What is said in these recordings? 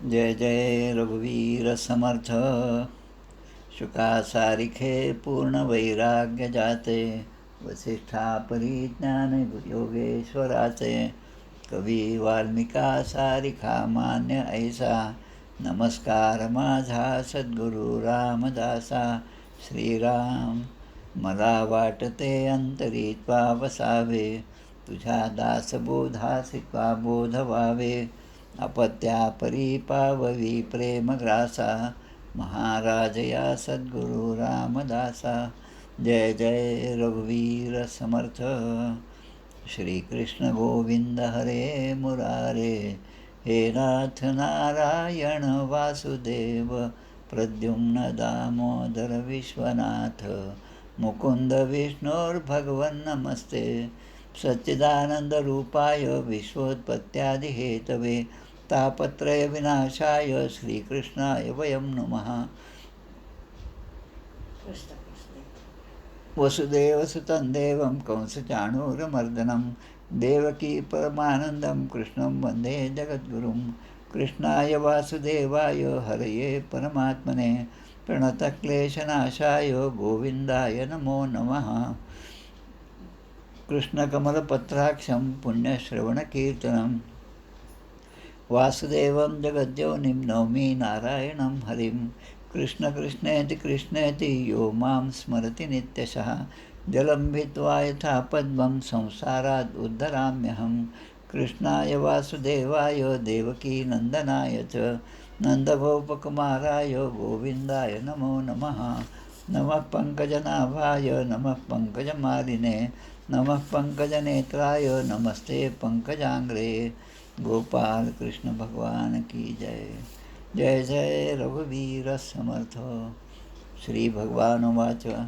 जय जय रघुवीर समर्थ. शुका सारिखे पूर्ण वैराग्य जाते. वसिष्ठा परिज्ञान योगेश्वराचे. कवी वाल्मिका सारिखा मान्य ऐसा. नमस्कार माझा सद्गुरु रामदासा. श्रीराम मला वाटते अंतरी त्वा वसावे. तुझ्या दासबोधासी त्वा बोध व्हावे. अपत्या परिपाववी प्रेमग्रासा. महाराज या सद्गुरु रामदासा. जय जय रघुवीर समर्थ. श्रीकृष्ण गोविंद हरे मुरारे. हे नाथ नारायण वासुदेव. प्रद्युम्न दामोदर विश्वनाथ. मुकुंद विष्णुर्भगवन् नमस्ते. सच्चिदानंद रूपाय विश्वोत्पत्त्यादिहेतवे. तापत्रय विनाशाय श्रीकृष्णाय वयं नमः. वसुदेवसुतं देवं कंसचाणूरमर्दनं. देवकी परमानन्दं कृष्णं वन्दे जगद्गुरुं. कृष्णाय वासुदेवाय हरये परमात्मने. प्रणतक्लेशनाशाय गोविन्दाय नमो नमः. कृष्णकमलपत्राक्षं पुण्यश्रवणकीर्तनं. वासुदेवं जगद्योनिं नौमि नारायणं हरिं. कृष्ण कृष्णेति कृष्णेति यो मां स्मरति नित्यशः. जलं भित्वा यथा पद्मं संसारात् उद्धराम्यहं. कृष्णाय वासुदेवाय देवकीनन्दनाय च. नन्दगोपकुमाराय गोविन्दाय नमो नमः. नमः पङ्कजनाभाय नमः पङ्कजमालिने. नमः पङ्कजनेत्राय नमस्ते पङ्कजाङ्ग्रे. गोपाल कृष्ण भगवान की जय. जय जय रघुवीर समर्थ. श्री भगवानुवाच.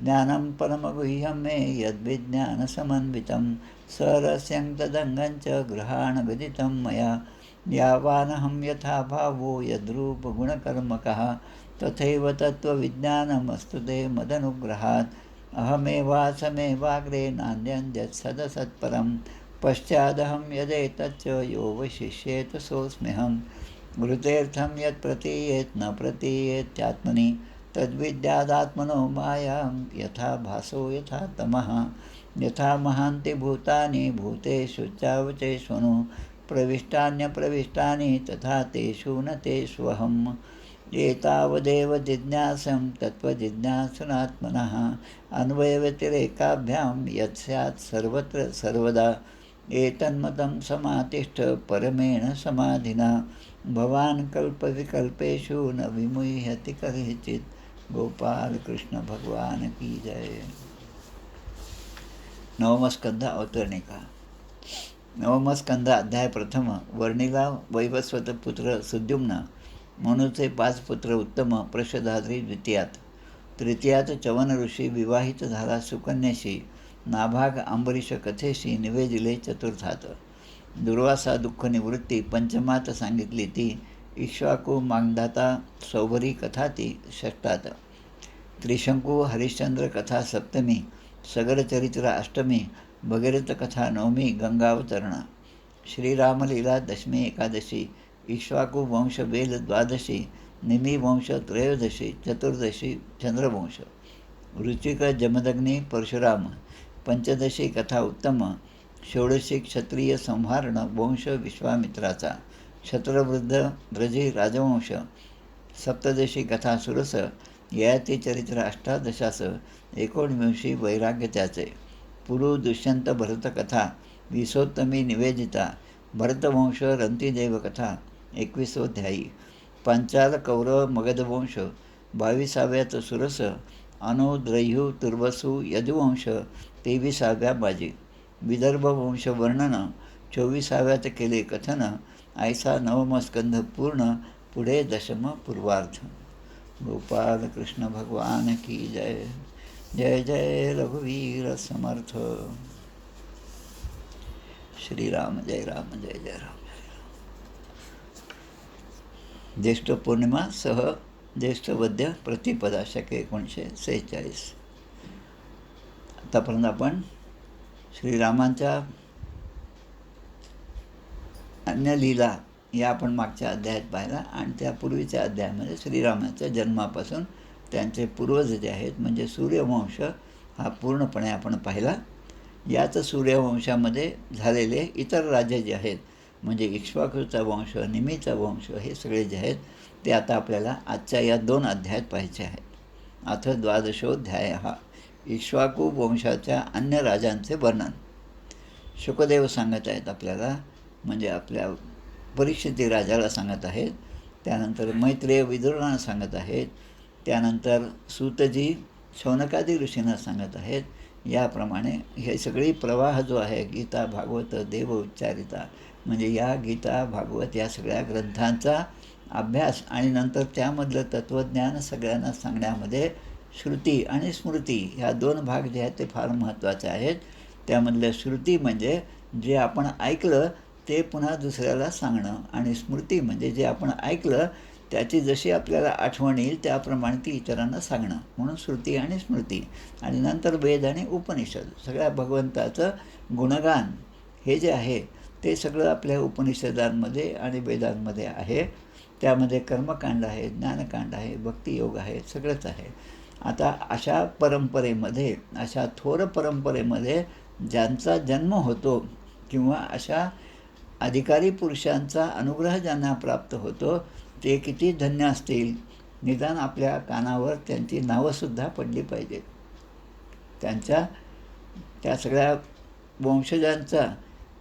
ज्ञानं परमगुह्यं मे यद्विज्ञानसमन्वितं. सरस्यं तदङ्गं च गृहाणगदितं मया. यावानहं यथा भावो यद्रूपगुणकर्मकः. तथैव तत्त्वविज्ञानमस्तु ते मदनुग्रहात्. अहमेवासमेवाग्रे नान्यञ्जत्सदसत्परं. पश्चादहं यदेतच्च यो वशिष्येत सोऽस्म्यहं. घृतेर्थं यत् प्रतीयेत् न प्रतीयेत्यात्मनि. तद्विद्यादात्मनो मायां यथा भासो यथा तमः. यथा महान्ति भूतानि भूतेषु चावचेष्वनु. प्रविष्टान्यप्रविष्टानि तथा तेषु न तेष्वहम्. एतावदेव जिज्ञासं तत्त्वजिज्ञासनात्मनः. अन्वयव्यतिरेकाभ्यां यत् स्यात् सर्वत्र सर्वदा. एतन्मतं समातिष्ठ परमेण समाधिना. भवान् कल्पविकल्पेषु न विमुह्यति कदाचित्. गोपाल कृष्ण भगवान की जय. नवमस्कंध अवतरणिका. नवमस्कंध अध्याय प्रथम. वर्णिला वैवस्वत पुत्र सुद्युम्न. मनुचे 5 पुत्र उत्तम प्रशदाद्री द्वितीयात. तृतीयात चवन ऋषी विवाहित झाला सुकन्याशी. नाभाग अंबरीश कथेशी निवेदिले चतुर्थात. दुर्वासा दुःख निवृत्ती पंचमात सांगितली ती. इक्ष्वाकू मागधाता सौभरी कथा ती षष्ठात. त्रिशंकू हरिश्चंद्र कथा सप्तमी. सगरचरित्र अष्टमी. भगीरथ कथा नवमी गंगावतरणा. श्रीरामलीला दशमी एकादशी. इक्ष्वाकू वंश बेल द्वादशी. निमी वंश त्रयोदशी. चतुर्दशी चंद्रवंश. ऋचिक जमदग्नी परशुराम. पंचदशी कथा उत्तम. षोडशी क्षत्रिय संहारण वंश विश्वामित्राचा. क्षत्रवृद्ध व्रजी राजवंश. सप्तदशी कथा सुरस. ययाती चरित्र अष्टादशास. 19 वैराग्य त्याचे. पुरु दुष्यंत भरतकथा. 20वी निवेदिता. भरतवंश रंतीदेव कथा. 21ध्यायी. पांचाल कौरव मगधवंश. 22व्यात सुरस. अनु द्रयू तुर्वसू यदुवंश. 23व्या बाजी. विदर्भ वंश वर्णन. 24व्यात केले कथन. ऐसा नवमस्कंध पूर्ण. पुढे दशम पूर्वार्थ. गोपाल कृष्ण भगवान की जय. जय जय रघुवीर समर्थ. श्रीराम जय राम जय जय राम. ज्येष्ठ पौर्णिमा सह ज्येष्ठ वद्य प्रतिपदा शके 1946. आतापर्यंत आपण श्रीरामांच्या अन्य लीला या आपण मागच्या अध्यायात पाहिला. आणि त्यापूर्वीच्या अध्यायामध्ये श्रीरामाच्या जन्मापासून त्यांचे पूर्वज जे आहेत म्हणजे सूर्यवंश हा पूर्णपणे आपण पाहिला. याच सूर्यवंशामध्ये झालेले इतर राजे जे आहेत म्हणजे इक्ष्वाकूचा वंश, निमीचा वंश, हे सगळे जे आहेत ते आता आपल्याला आजच्या या 2 अध्यायात पाहायचे आहेत. अथ द्वादशोध्याय. हा इक्ष्वाकू वंशाच्या अन्य राजांचे वर्णन शुकदेव सांगत आहेत आपल्याला, म्हणजे आपल्या परीक्षिती राजाला सांगत आहेत. त्यानंतर मैत्रेय विदुरांना सांगत आहेत. त्यानंतर सूतजी शौनकादी ऋषींना सांगत आहेत. याप्रमाणे हे सगळी प्रवाह जो आहे गीता भागवत देव उच्चारिता, म्हणजे या गीता भागवत या सगळ्या ग्रंथांचा अभ्यास आणि नंतर त्यामधलं तत्त्वज्ञान सगळ्यांना सांगण्यामध्ये श्रुती आणि स्मृती ह्या 2 भाग जे आहेत ते फार महत्त्वाचे आहेत. त्यामधलं श्रुती म्हणजे जे आपण ऐकलं ते पुन्हा दुसऱ्याला सांगणं, आणि स्मृती म्हणजे जे आपण ऐकलं त्याची जशी आपल्याला आठवण येईल त्याप्रमाणे ती इतरांना सांगणं, म्हणून श्रुती आणि स्मृती. आणि नंतर वेद आणि उपनिषद, सगळ्या भगवंताचं गुणगान हे जे आहे ते सगळं आपल्या उपनिषदांमध्ये आणि वेदांमध्ये आहे. त्यामध्ये कर्मकांड आहे, ज्ञानकांड आहे, भक्तियोग आहे, सगळंच आहे. आता अशा परंपरेमध्ये, अशा थोर परंपरेमध्ये ज्यांचा जन्म होतो किंवा अशा अधिकारी पुरुषांचा अनुग्रह ज्यांना प्राप्त होतो ते किती धन्य असतील. निदान आपल्या कानावर त्यांची नावंसुद्धा पडली पाहिजेत. त्या सगळ्या वंशजांचा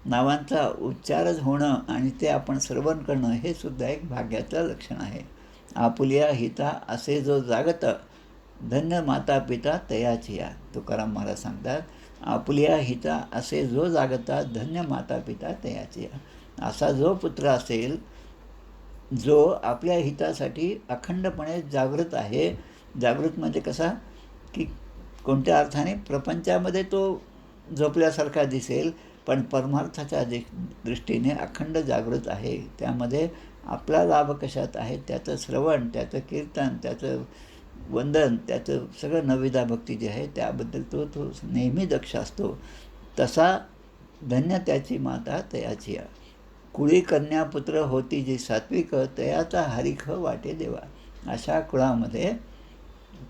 नावांचा उच्चारच होणं आणि ते आपण श्रवण करणं हे सुद्धा एक भाग्याचं लक्षण आहे. आपुलिया हिता असे जो जागत, धन्य माता पिता तयाची या. तुकाराम महाराज सांगतात, आपुलिया हिता असे जो जागता, धन्य माता पिता तयाची या. असा जो पुत्र असेल जो आपल्या हितासाठी अखंडपणे जागृत आहे. जागृत म्हणजे कसा की कोणत्या अर्थाने प्रपंचामध्ये तो झोपल्यासारखा दिसेल पण परमार्थाच्या दृष्टीने अखंड जागृत आहे. त्यामध्ये आपला लाभ कशात आहे, त्याचं श्रवण, त्याचं कीर्तन, त्याचं वंदन, त्याचं सगळं नविदा भक्ती जे आहे त्याबद्दल तो नेहमी दक्ष असतो. तसा धन्य त्याची माता तयाची या. कुळी कन्या पुत्र होती जी सात्विक, तयाचा हरिख वाटे देवा. अशा कुळामध्ये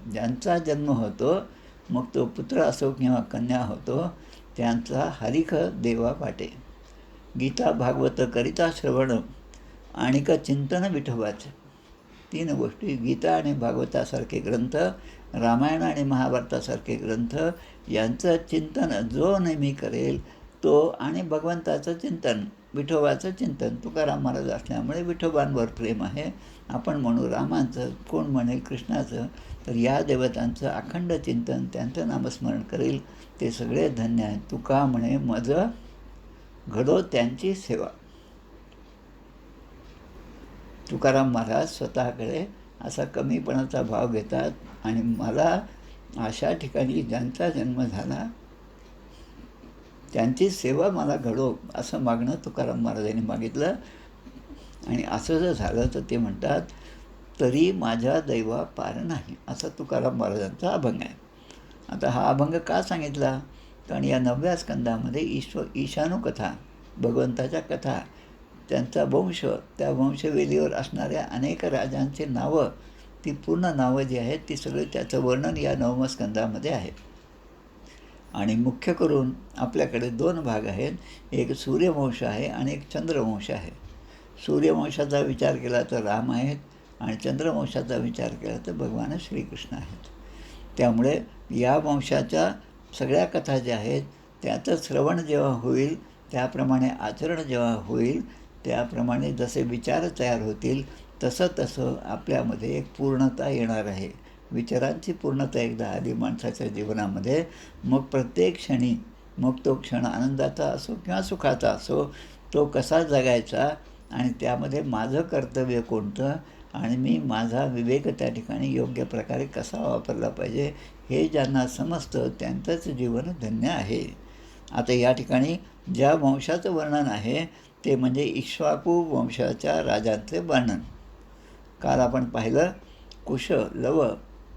ज्यांचा जन्म होतो, मग तो पुत्र असो किंवा कन्या होतो, त्यांचा हरिख देवा वाटे. गीता भागवत करिता श्रवण आणिक चिंतन विठोबाचं. 3 गोष्टी, गीता आणि भागवतासारखे ग्रंथ, रामायण आणि महाभारतासारखे ग्रंथ यांचं चिंतन जो नेहमी करेल तो, आणि भगवंताचं चिंतन, विठोबाचं चिंतन. तुकाराम महाराज असल्यामुळे विठोबांवर प्रेम आहे. आपण म्हणू रामांचं, कोण म्हणेल कृष्णाचं. तर या देवतांचं अखंड चिंतन, त्यांचं नामस्मरण करेल ते सगळे धन्य आहेत. तुका म्हणे मज घडो त्यांची सेवा. तुकाराम महाराज स्वतःकडे असा कमीपणाचा भाव घेतात आणि मला अशा ठिकाणी ज्यांचा जन्म झाला त्यांची सेवा मला घडो असं मागणं तुकाराम महाराजांनी मागितलं. आणि असं जर झालं तर ते म्हणतात, तरी माझ्या दैवा पार नाही, असा तुकाराम महाराजांचा अभंग आहे. आता हा अभंग का सांगितला, कारण या 9व्या स्कंदामध्ये ईशानुकथा, भगवंताच्या कथा, त्यांचा वंश, त्या वंशवेलीवर असणाऱ्या अनेक राजांची नावं, ती पूर्ण नावं जी आहेत ती सगळी त्याचं वर्णन या 9व्या स्कंदामध्ये आहे. आणि मुख्य करून आपल्याकडे 2 भाग आहेत, एक सूर्यवंश आहे आणि एक चंद्रवंश आहे. सूर्यवंशाचा विचार केला तर राम आहेत आणि चंद्रवंशाचा विचार केला तर भगवान श्रीकृष्ण आहेत. त्यामुळे या वंशाच्या सगळ्या कथा ज्या आहेत त्याचं श्रवण जेव्हा होईल, त्याप्रमाणे आचरण जेव्हा होईल, त्याप्रमाणे जसे विचार तयार होतील तसं तसं आपल्यामध्ये एक पूर्णता येणार आहे. विचारांची पूर्णता एकदा आली माणसाच्या जीवनामध्ये, मग प्रत्येक क्षणी, मग तो क्षण आनंदाचा असो किंवा सुखाचा असो, तो कसा जगायचा आणि त्यामध्ये माझं कर्तव्य कोणतं आणि मी माझा विवेक त्या ठिकाणी योग्य प्रकारे कसा वापरला पाहिजे, हे ज्यांना समजतं त्यांचंच जीवन धन्य आहे. आता या ठिकाणी ज्या वंशाचं वर्णन आहे ते म्हणजे इक्ष्वाकू वंशाच्या राजांचे वर्णन. काल आपण पाहिलं कुश, लव,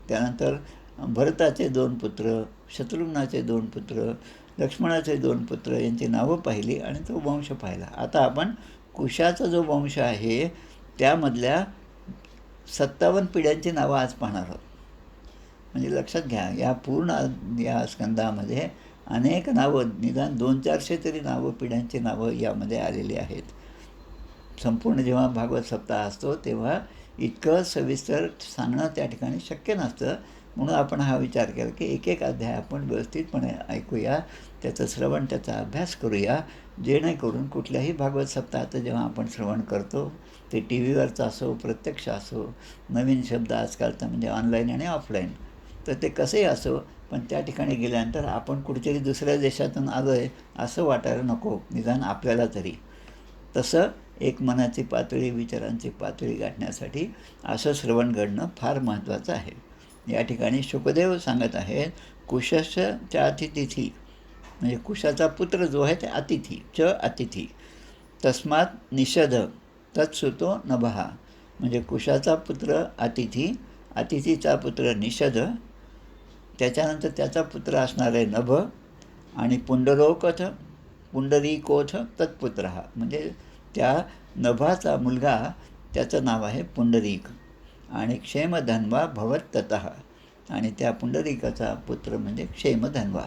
त्यानंतर भरताचे 2 पुत्र, शत्रुघ्नाचे 2 पुत्र, लक्ष्मणाचे 2 पुत्र यांची नावं पाहिली आणि तो वंश पाहिला. आता आपण कुशाचा जो वंश आहे त्यामधल्या 57 पिढ्यांची नावं आज पाहणार आहोत. म्हणजे लक्षात घ्या, या पूर्ण या स्कंदामध्ये अनेक नावं, निदान 200-400 तरी नावं, पिढ्यांची नावं यामध्ये आलेली आहेत. संपूर्ण जेव्हा भागवत सप्ताह असतो तेव्हा इतकं सविस्तर सांगणं त्या ठिकाणी शक्य नसतं. म्हणून आपण हा विचार केला की एक एक अध्याय आपण व्यवस्थितपणे ऐकूया, त्याचं श्रवण, त्याचा अभ्यास करूया, जेणेकरून कुठल्याही भागवत सप्ताहाचं जेव्हा आपण श्रवण करतो, ते टी व्हीवरचं असो, प्रत्यक्ष असो, नवीन शब्द आजकालचा म्हणजे ऑनलाईन आणि ऑफलाईन, तर ते कसंही असो, पण त्या ठिकाणी गेल्यानंतर आपण कुठेतरी दुसऱ्या देशातून आलो आहे असं वाटायला नको, निदान आपल्याला तरी. तसं एक मनाची पातळी, विचारांची पातळी गाठण्यासाठी असं श्रवण घडणं फार महत्त्वाचं आहे. या ठिकाणी शुकदेव सांगत आहेत, कुशस्य अतिथिती, म्हणजे कुशाचा पुत्र जो आहे ते अतिथी, अतिथी, तस्मात निषध तत्सुतो नभः, म्हणजे कुशाचा पुत्र अतिथी, अतिथीचा पुत्र निषध, त्याच्यानंतर त्याचा पुत्र असणार आहे नभ, आणि पुंडरीकोथ तत्पुत्र, म्हणजे त्या नभाचा मुलगा, त्याचं नाव आहे पुंडरीक, आणि क्षेमधन्वा भवत ततः, आणि त्या पुंडरीकाचा पुत्र म्हणजे क्षेमधन्वा.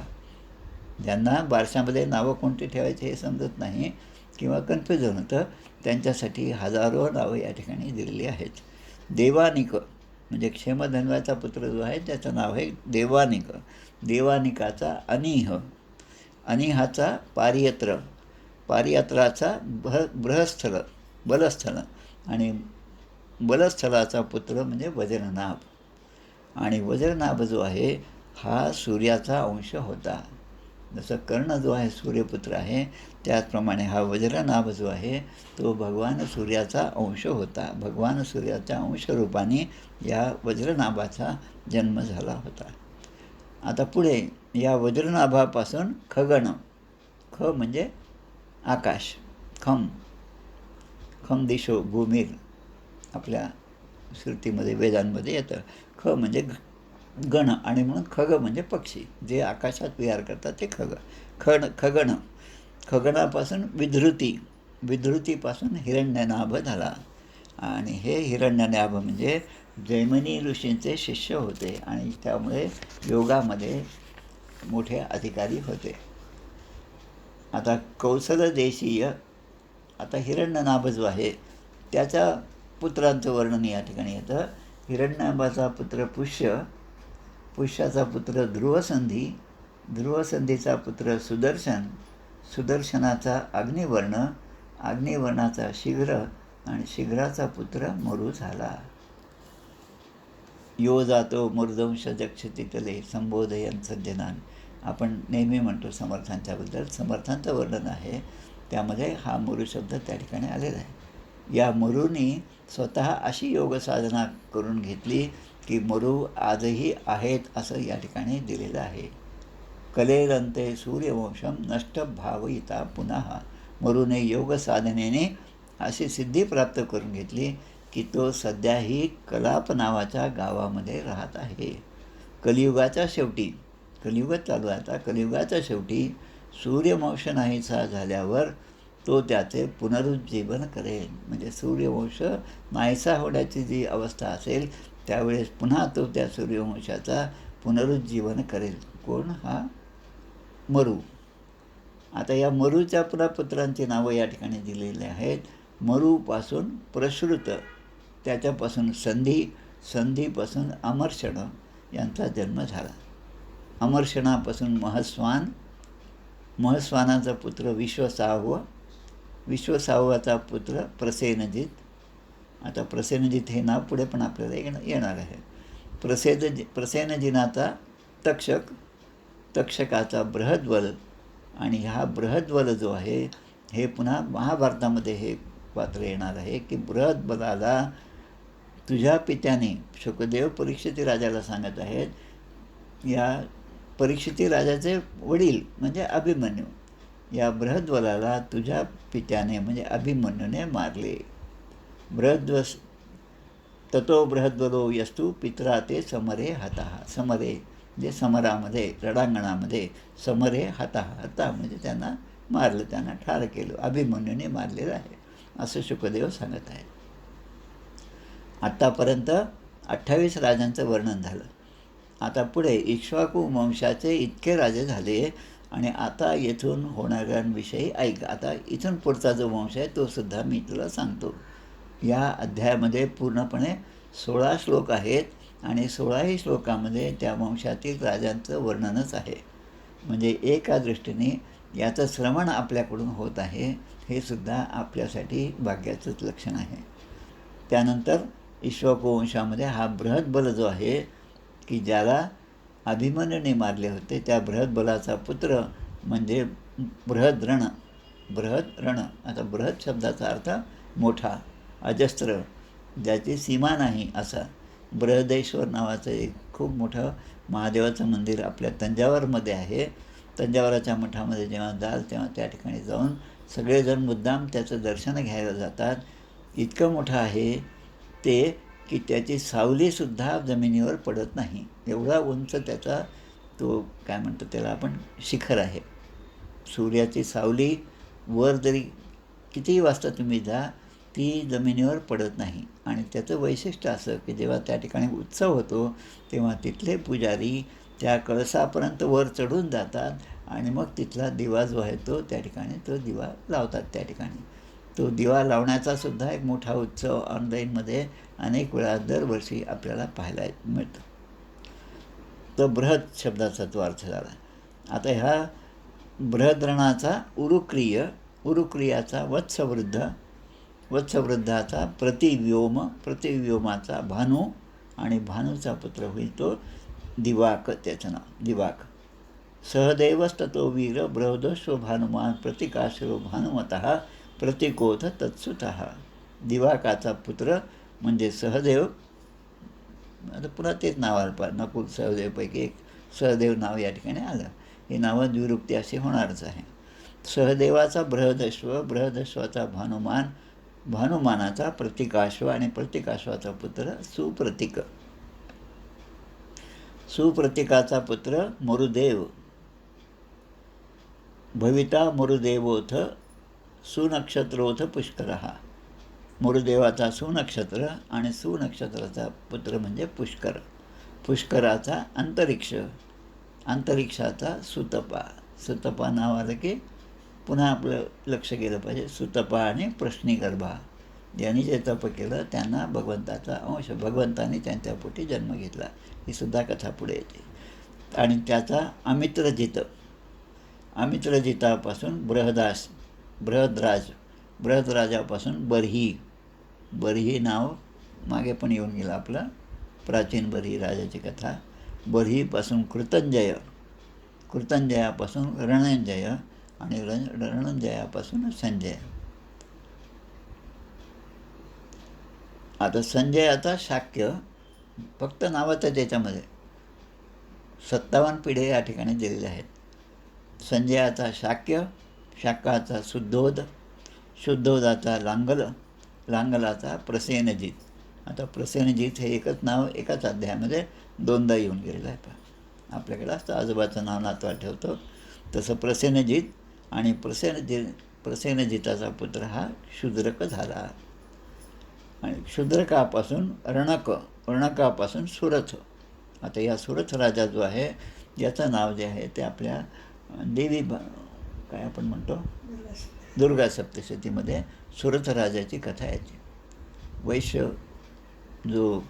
ज्यांना बारशामध्ये नावं कोणती ठेवायची हे समजत नाही किंवा कन्फ्युजन होतं, त्यांच्यासाठी हजारो नावं या ठिकाणी दिलेली आहेत. देवानिक, म्हणजे क्षेमधन्वाचा पुत्र जो आहे त्याचं नाव आहे देवानिक. देवानिकाचा अनिह, अनिहाचा पारियत्र, पारियत्राचा बृहस्थल, बलस्थल, आणि बलस्थलाचा पुत्र म्हणजे वज्रनाभ. आणि वज्रनाभ जो आहे हा सूर्याचा अंश होता. जसं कर्ण जो आहे सूर्यपुत्र आहे, त्याचप्रमाणे हा वज्रनाभ जो आहे तो भगवान सूर्याचा अंश होता. भगवान सूर्याच्या अंशरूपाने या वज्रनाभाचा जन्म झाला होता. आता पुढे या वज्रनाभापासून खगण, ख म्हणजे आकाश, खम दिशो भूमीर, आपल्या श्रुतीमध्ये वेदांमध्ये येतं. ख म्हणजे गण, आणि म्हणून खग म्हणजे पक्षी, जे आकाशात विहार करतात ते खगण. खगणापासून विधृती, विधृतीपासून हिरण्यनाभ झाला, आणि हे हिरण्यनाभ म्हणजे जैमिनी ऋषींचे शिष्य होते, आणि त्यामुळे योगामध्ये मोठे अधिकारी होते. आता कौशल देशीय, आता हिरण्यनाभ जो आहे त्याच्या पुत्रांचं वर्णन या ठिकाणी येतं. हिरण्यनाभाचा पुत्र पुष्य, पुष्याचा पुत्र ध्रुवसंधी, ध्रुवसंधीचा पुत्र सुदर्शन, सुदर्शनाचा अग्निवर्ण, अग्निवर्णाचा शीघ्र, आणि शीघ्राचा पुत्र मरु झाला. यो जातो मरुदंश जक्षतितले संबोधयन सज्जनान, आपण नेहमी म्हणतो समर्थांच्याबद्दल, समर्थांचं वर्णन आहे, त्यामध्ये हा मरु शब्द त्या ठिकाणी आलेला आहे. या मरुनी स्वतः अशी योग साधना करून घेतली की मरु आजही आहेत असं या ठिकाणी दिलेलं आहे. कलेरंते सूर्यवंशम नष्ट भावयिता पुन्हा, मरुने योग साधनेने अशी सिद्धी प्राप्त करून घेतली की तो सध्याही कलाप नावाच्या गावामध्ये राहत आहे. कलियुगाच्या शेवटी, कलियुगच चालू आहे आता, कलियुगाच्या शेवटी सूर्यवंश नाहीसा झाल्यावर तो त्याचे पुनरुज्जीवन करेल. म्हणजे सूर्यवंश नाहीसा होण्याची जी अवस्था असेल त्यावेळेस पुन्हा तो त्या सूर्यवंशाचा पुनरुज्जीवन करेल. कोण? हा मरु. आता या मरुच्या पुन्हा पुत्रांची नावं या ठिकाणी दिलेली आहेत. मरुपासून प्रश्रुत, त्याच्यापासून संधी, संधीपासून अमर्षण यांचा जन्म झाला. अमर्षणापासून महस्वान, महस्वानाचा पुत्र विश्वसाहव, विश्वसाहवाचा पुत्र प्रसेनजित. आता प्रसेनजित हे नाव पुढे पण आपल्याला येणार आहे. प्रसेनजिनाचा तक्षक, तक्षकाचा बृहद्वल, आणि हा बृहद्वल जो आहे हे पुन्हा महाभारतामध्ये हे पात्र येणार आहे की बृहद्वलाला तुझ्या पित्याने, शुकदेव परीक्षिती राजाला सांगत आहेत, या परीक्षिती राजाचे वडील म्हणजे अभिमन्यू, या बृहद्वलाला तुझ्या पित्याने म्हणजे अभिमन्यूने मारले. ततो बृहद्वलो यस्तु पित्रा ते समरे हतः, समरे म्हणजे समरामध्ये, रणांगणामध्ये, समरे हतः, हता म्हणजे त्यांना मारलं, त्यांना ठार केलं, अभिमन्यूने मारलेलं आहे. असं शुकदेव सांगत आहेत. आत्तापर्यंत 28 राजांचं वर्णन झालं. आता पुढे इक्ष्वाकू वंशाचे इतके राजे झाले आणि आता येथून होणाऱ्यांविषयी ऐक. आता इथून पुढचा जो वंश आहे तो सुद्धा मी तुला सांगतो. या अध्यायामध्ये पूर्णपणे 16 श्लोक आहेत आणि 16ही श्लोकामध्ये त्या वंशातील राजांचं वर्णनच आहे. म्हणजे एका दृष्टीने याचं श्रवण आपल्याकडून होत आहे, हे सुद्धा आपल्यासाठी भाग्याचंच लक्षण आहे. त्यानंतर इक्ष्वाकू वंशामध्ये हा बृहद्बल जो आहे की ज्याला अभिमन्यूने मारले होते, त्या बृहद्बलाचा पुत्र म्हणजे बृहद्रण. आता बृहद शब्दाचा अर्थ मोठा, अजस्त्र, ज्याची सीमा नाही असा. बृहदेश्वर नावाचं एक खूप मोठं महादेवाचं मंदिर आपल्या तंजावरमध्ये आहे. तंजावराच्या मठामध्ये जेव्हा जाल तेव्हा त्या ठिकाणी जाऊन सगळेजण मुद्दाम त्याचं दर्शन घ्यायला जातात. इतकं मोठं आहे ते की त्याची सावलीसुद्धा जमिनीवर पडत नाही, एवढा उंच त्याचा तो काय म्हणतो त्याला आपण शिखर आहे. सूर्याची सावली वर जरी कितीही वाजता तुम्ही जा ती जमिनीवर पडत नाही. आणि त्याचं वैशिष्ट्य असं की जेव्हा त्या ठिकाणी उत्सव होतो तेव्हा तिथले पुजारी त्या कळसापर्यंत वर चढून जातात आणि मग तिथला दिवा जो आहे तो त्या ठिकाणी तो दिवा लावतात. त्या ठिकाणी तो दिवा लावण्याचा सुद्धा एक मोठा उत्सव ऑनलाईनमध्ये अनेक वेळा दरवर्षी आपल्याला पाहायला मिळतो. तो बृहद शब्दाचा तो अर्थ झाला. आता ह्या बृहद्रणाचा उरुक्रियाचा वत्सवृद्धाचा प्रतिव्योमाचा भानू आणि भानूचा पुत्र होईल तो दिवाक. त्याचं नाव दिवाक. सहदेवस्ततो वीर बृहदस्व भानुमान प्रतिकाश्रो भानुमतः प्रतिकोथ तत्सुतः. दिवाकाचा पुत्र म्हणजे सहदेव. आता पुन्हा तेच नाव आलं, नकुल सहदेवपैकी एक सहदेव नाव या ठिकाणी आलं. ही नावं द्विरुक्ती अशी होणारच आहे. सहदेवाचा बृहदश्वाचा भानुमान, भानुमानाचा प्रतिकाश्व आणि प्रतिकाश्वाचा पुत्र सुप्रतिक. सुप्रतिकाचा पुत्र मरुदेव. भविता मरुदेवोथ सुनक्षत्रोथ पुष्करः. मरुदेवाचा सुनक्षत्र आणि सुनक्षत्राचा पुत्र म्हणजे पुष्कर. पुष्कराचा अंतरिक्षाचा सुतपा नाव आलं की पुन्हा आपलं लक्ष गेलं पाहिजे. सुतपा आणि प्रश्निगर्भा ज्यांनी जे तप केलं त्यांना भगवंताचा अंश, भगवंताने त्यांच्या पोटी जन्म घेतला. ही सुद्धा कथा पुढे येते. आणि त्याचा अमित्रजितापासून बृहद्राजापासून बर्ही नाव मागे पण येऊन गेलं आपलं, प्राचीन बर्ही राजाची कथा. बर्हीपासून कृतंजयापासून रणंजय आणि रणंजयापासून संजय. आता संजयाचा शाक्य फक्त नावाचं त्याच्यामध्ये 57 पिढे या ठिकाणी दिलेल्या आहेत. संजयाचा शाक्याचा शुद्धोदाचा लांगलाचा प्रसेनजित. आता प्रसेनजित हे एकच नाव एकाच अध्यायामध्ये 2दा येऊन गेलेलं आहे. आपल्याकडे असतं आजोबाचं नाव नातवा ठेवतो तसं प्रसेनजित. आणि प्रसेनजिताचा पुत्र हा शूद्रक झाला. आणि शूद्रकापासून रणकापासून सुरथ. आता या सुरथ राजा जो आहे याचं नाव जे आहे ते आपल्या देवी काय आपण म्हणतो दुर्गा सप्तशतीमध्ये सुरथ राजाची कथा याची. वैश्य जो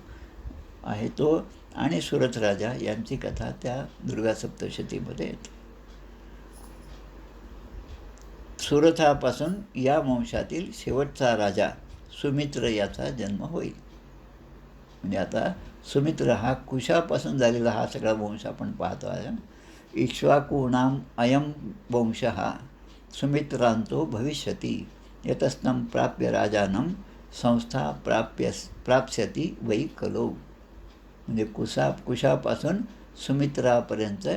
आहे तो आणि सुरथ राजा यांची कथा त्या दुर्गा सप्तशतीमध्ये येते. सुरथापासून या वंशातील शेवटचा राजा सुमित्र याचा जन्म होईल. म्हणजे आता सुमित्र हा कुशापासून झालेला हा सगळा वंश आपण पाहतो आहे. इक्ष्वाकूणाम अयम वंशः सुमित्रांतो भविष्यति यतस्तं प्राप्य राजानं संस्था प्राप्स्यति वै कलो. म्हणजे कुशापासून सुमित्रापर्यंत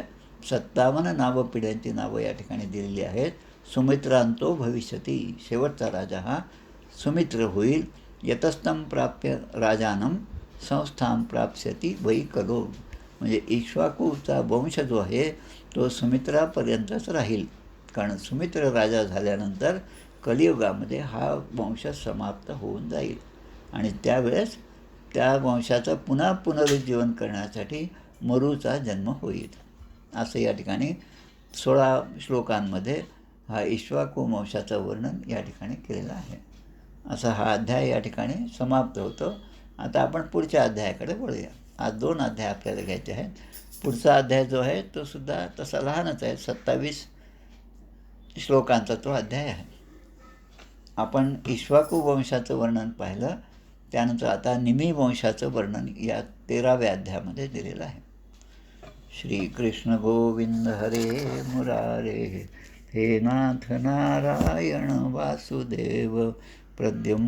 57 नावपिढ्यांची नावं या ठिकाणी दिलेली आहेत. सुमित्रांतो भविष्यति, शेवटचा राजा हा सुमित्र होईल. यतस्तं प्राप्य राजानं संस्थां प्राप्स्यति वै कलो. म्हणजे इक्ष्वाकूचा वंश जो आहे तो सुमित्रापर्यंतच राहील. कारण सुमित्र राजा झाल्यानंतर कलियुगामध्ये हा वंश समाप्त होऊन जाईल आणि त्यावेळेस त्या वंशाचं पुन्हा पुनरुज्जीवन करण्यासाठी मरूचा जन्म होईल. असं या ठिकाणी 16 श्लोकांमध्ये हा इक्ष्वाकू वंशाचं वर्णन या ठिकाणी केलेलं आहे. असा हा अध्याय या ठिकाणी समाप्त होतो. आता आपण पुढच्या अध्यायाकडे वळूया. आज 2 अध्याय आपल्याला घ्यायचे आहेत. पुढचा अध्याय जो आहे तो सुद्धा तसा लहानच आहे, 27 श्लोकांचा तो अध्याय आहे. आपण इक्ष्वाकू वंशाचं वर्णन पाहिलं, त्यानंतर आता निमी वंशाचं वर्णन या 13व्या अध्यायामध्ये दिलेलं आहे. श्रीकृष्ण गोविंद हरे मुरारे, हे नाथ नारायण वासुदेव प्रद्युम्न